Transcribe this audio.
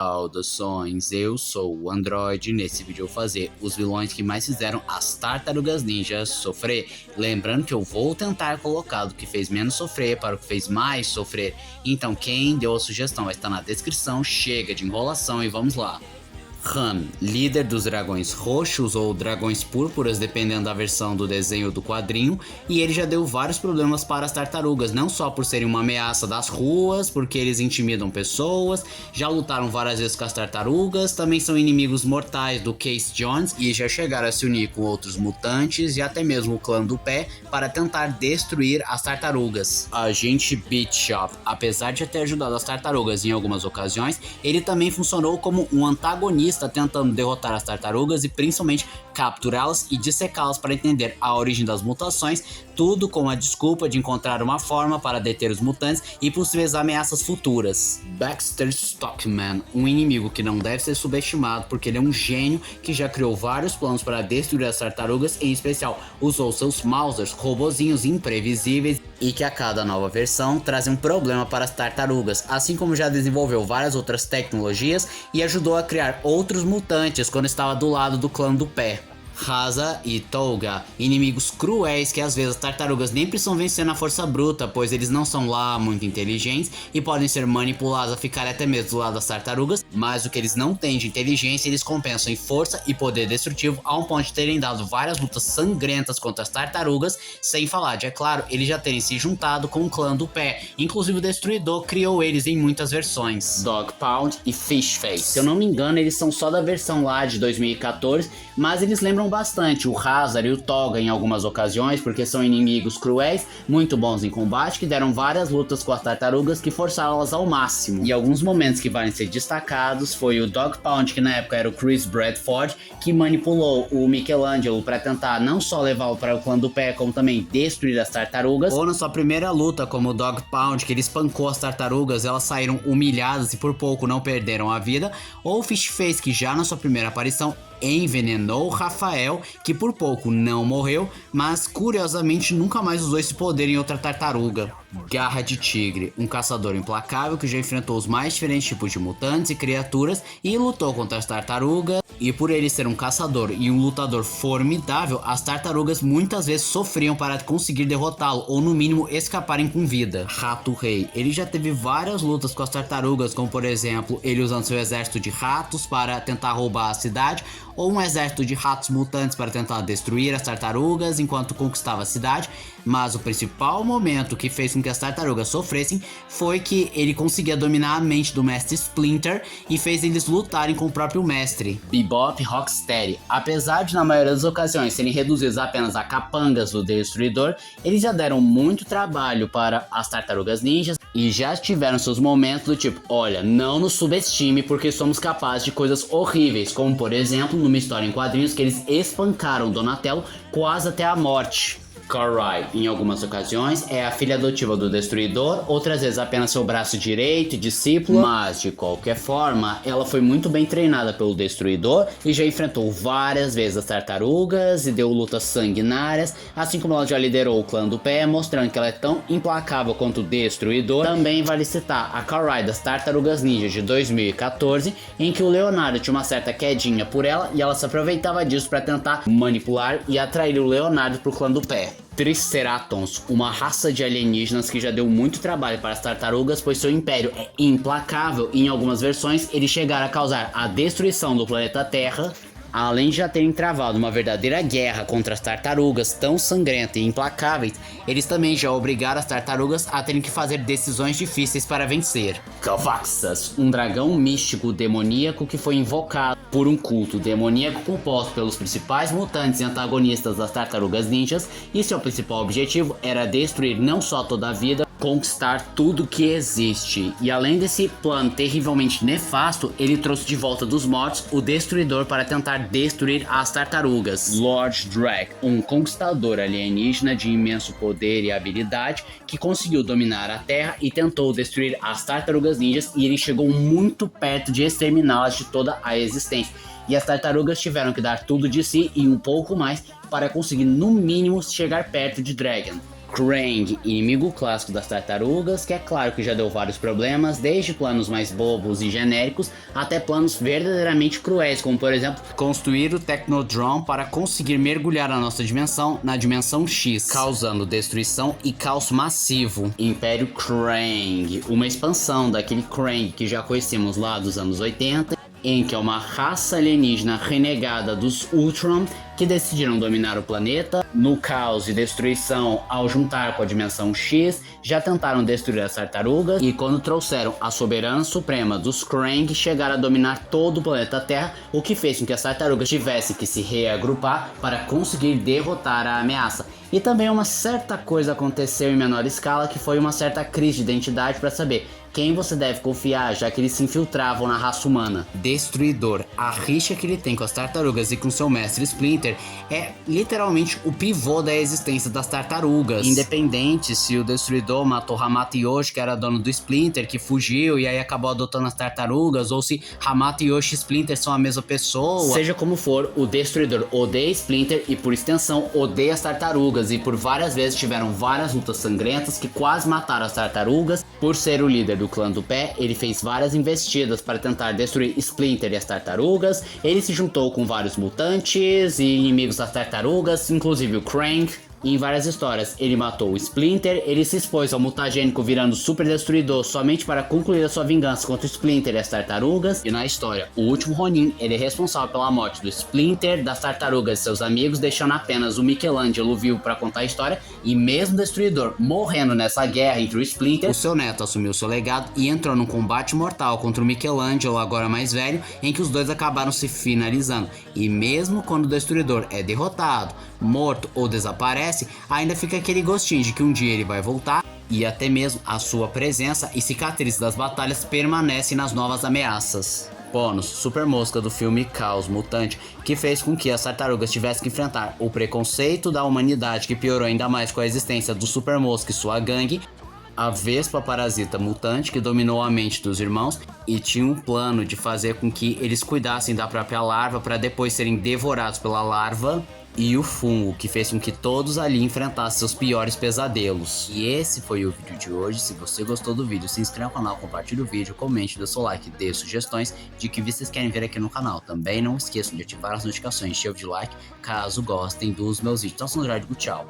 Saudações, eu sou o Android. Nesse vídeo eu vou fazer os vilões que mais fizeram as Tartarugas Ninjas sofrer. Lembrando que eu vou tentar colocar do que fez menos sofrer para o que fez mais sofrer. Então quem deu a sugestão vai estar na descrição. Chega de enrolação e vamos lá. Ram, líder dos dragões roxos ou dragões púrpuras, dependendo da versão do desenho do quadrinho, e ele já deu vários problemas para as tartarugas, não só por serem uma ameaça das ruas, porque eles intimidam pessoas, já lutaram várias vezes com as tartarugas, também são inimigos mortais do Casey Jones e já chegaram a se unir com outros mutantes e até mesmo o clã do pé para tentar destruir as tartarugas. Agente Bishop, apesar de ter ajudado as tartarugas em algumas ocasiões, ele também funcionou como um antagonista tentando derrotar as tartarugas e principalmente capturá-las e dissecá-las para entender a origem das mutações, tudo com a desculpa de encontrar uma forma para deter os mutantes e possíveis ameaças futuras. Baxter Stockman, um inimigo que não deve ser subestimado porque ele é um gênio que já criou vários planos para destruir as tartarugas, em especial usou seus Mausers, robozinhos imprevisíveis e que a cada nova versão trazem um problema para as tartarugas, assim como já desenvolveu várias outras tecnologias e ajudou a criar outros mutantes quando estava do lado do clã do pé. Rasa e Tolga, inimigos cruéis que às vezes as tartarugas nem precisam vencer na força bruta, pois eles não são lá muito inteligentes e podem ser manipulados a ficar até mesmo do lado das tartarugas, mas o que eles não têm de inteligência eles compensam em força e poder destrutivo, a um ponto de terem dado várias lutas sangrentas contra as tartarugas, sem falar de, é claro, eles já terem se juntado com o clã do pé, inclusive o Destruidor criou eles em muitas versões. Dog Pound e Fish Face, se eu não me engano eles são só da versão lá de 2014, mas eles lembram bastante o Hazard e o Toga em algumas ocasiões, porque são inimigos cruéis, muito bons em combate, que deram várias lutas com as tartarugas que forçaram elas ao máximo. E alguns momentos que valem ser destacados foi o Dog Pound, que na época era o Chris Bradford, que manipulou o Michelangelo para tentar não só levá-lo para o clã do pé, como também destruir as tartarugas. Ou na sua primeira luta como o Dog Pound, que ele espancou as tartarugas, elas saíram humilhadas e por pouco não perderam a vida. Ou o Fish Face, que já na sua primeira aparição envenenou Rafael, que por pouco não morreu, mas curiosamente nunca mais usou esse poder em outra tartaruga. Garra de Tigre, um caçador implacável que já enfrentou os mais diferentes tipos de mutantes e criaturas e lutou contra as tartarugas, e por ele ser um caçador e um lutador formidável, as tartarugas muitas vezes sofriam para conseguir derrotá-lo ou no mínimo escaparem com vida. Rato Rei, ele já teve várias lutas com as tartarugas, como por exemplo ele usando seu exército de ratos para tentar roubar a cidade, ou um exército de ratos mutantes para tentar destruir as tartarugas enquanto conquistava a cidade, mas o principal momento que fez com que as tartarugas sofressem foi que ele conseguia dominar a mente do mestre Splinter e fez eles lutarem com o próprio mestre. Bebop e Rocksteady, apesar de na maioria das ocasiões serem reduzidos apenas a capangas do Destruidor, eles já deram muito trabalho para as tartarugas ninjas e já tiveram seus momentos do tipo, olha, não nos subestime porque somos capazes de coisas horríveis, como por exemplo numa história em quadrinhos que eles espancaram Donatello quase até a morte. Karai, em algumas ocasiões, é a filha adotiva do Destruidor, outras vezes apenas seu braço direito e discípulo, mas de qualquer forma, ela foi muito bem treinada pelo Destruidor e já enfrentou várias vezes as tartarugas e deu lutas sanguinárias, assim como ela já liderou o clã do pé, mostrando que ela é tão implacável quanto o Destruidor. Também vale citar a Karai das Tartarugas Ninja de 2014, em que o Leonardo tinha uma certa quedinha por ela e ela se aproveitava disso para tentar manipular e atrair o Leonardo pro clã do pé. Triceratons, uma raça de alienígenas que já deu muito trabalho para as tartarugas, pois seu império é implacável e em algumas versões eles chegaram a causar a destruição do planeta Terra. Além de já terem travado uma verdadeira guerra contra as tartarugas tão sangrenta e implacáveis, eles também já obrigaram as tartarugas a terem que fazer decisões difíceis para vencer. Cavaxas, um dragão místico demoníaco que foi invocado por um culto demoníaco composto pelos principais mutantes e antagonistas das tartarugas ninjas, e seu principal objetivo era destruir não só toda a vida, conquistar tudo que existe. E além desse plano terrivelmente nefasto, ele trouxe de volta dos mortos o Destruidor para tentar destruir as tartarugas. Lord Drake, um conquistador alienígena de imenso poder e habilidade que conseguiu dominar a Terra e tentou destruir as tartarugas ninjas, e ele chegou muito perto de exterminá-las de toda a existência. E as tartarugas tiveram que dar tudo de si e um pouco mais para conseguir no mínimo chegar perto de Dragon. Krang, inimigo clássico das tartarugas, que é claro que já deu vários problemas, desde planos mais bobos e genéricos até planos verdadeiramente cruéis, como por exemplo, construir o Technodrome para conseguir mergulhar na nossa dimensão, na dimensão X, causando destruição e caos massivo. Império Krang, uma expansão daquele Krang que já conhecemos lá dos anos 80, em que é uma raça alienígena renegada dos Ultron que decidiram dominar o planeta. No caos e destruição, ao juntar com a dimensão X, já tentaram destruir as tartarugas, e quando trouxeram a soberana suprema dos Krang, chegaram a dominar todo o planeta Terra, o que fez com que as tartarugas tivessem que se reagrupar para conseguir derrotar a ameaça. E também uma certa coisa aconteceu em menor escala, que foi uma certa crise de identidade para saber quem você deve confiar, já que eles se infiltravam na raça humana. Destruidor, a rixa que ele tem com as tartarugas e com seu mestre Splinter é literalmente o pivô da existência das tartarugas. Independente se o Destruidor matou Hamato Yoshi, que era dono do Splinter, que fugiu e aí acabou adotando as tartarugas, ou se Hamato Yoshi e Splinter são a mesma pessoa. Seja como for, o Destruidor odeia Splinter e por extensão odeia as tartarugas, e por várias vezes tiveram várias lutas sangrentas que quase mataram as tartarugas. Por ser o líder do clã do pé, ele fez várias investidas para tentar destruir Splinter e as tartarugas. Ele se juntou com vários mutantes e inimigos das tartarugas, inclusive o Krang. Em várias histórias, ele matou o Splinter, ele se expôs ao mutagênico virando Super Destruidor somente para concluir a sua vingança contra o Splinter e as tartarugas. E na história, o último Ronin, ele é responsável pela morte do Splinter, das tartarugas e seus amigos, deixando apenas o Michelangelo vivo para contar a história. E mesmo o Destruidor morrendo nessa guerra entre o Splinter, o seu neto assumiu seu legado e entrou num combate mortal contra o Michelangelo, agora mais velho, em que os dois acabaram se finalizando. E mesmo quando o Destruidor é derrotado, morto ou desaparece, ainda fica aquele gostinho de que um dia ele vai voltar, e até mesmo a sua presença e cicatrizes das batalhas permanecem nas novas ameaças. Bônus, Super Mosca do filme Caos Mutante, que fez com que as tartarugas tivessem que enfrentar o preconceito da humanidade, que piorou ainda mais com a existência do Super Mosca e sua gangue, a Vespa Parasita Mutante, que dominou a mente dos irmãos e tinha um plano de fazer com que eles cuidassem da própria larva para depois serem devorados pela larva, e o fungo, que fez com que todos ali enfrentassem seus piores pesadelos. E esse foi o vídeo de hoje. Se você gostou do vídeo, se inscreva no canal, compartilhe o vídeo, comente, dê seu like, dê sugestões de que vocês querem ver aqui no canal. Também não esqueçam de ativar as notificações, encher de like, caso gostem dos meus vídeos. Então, tchau.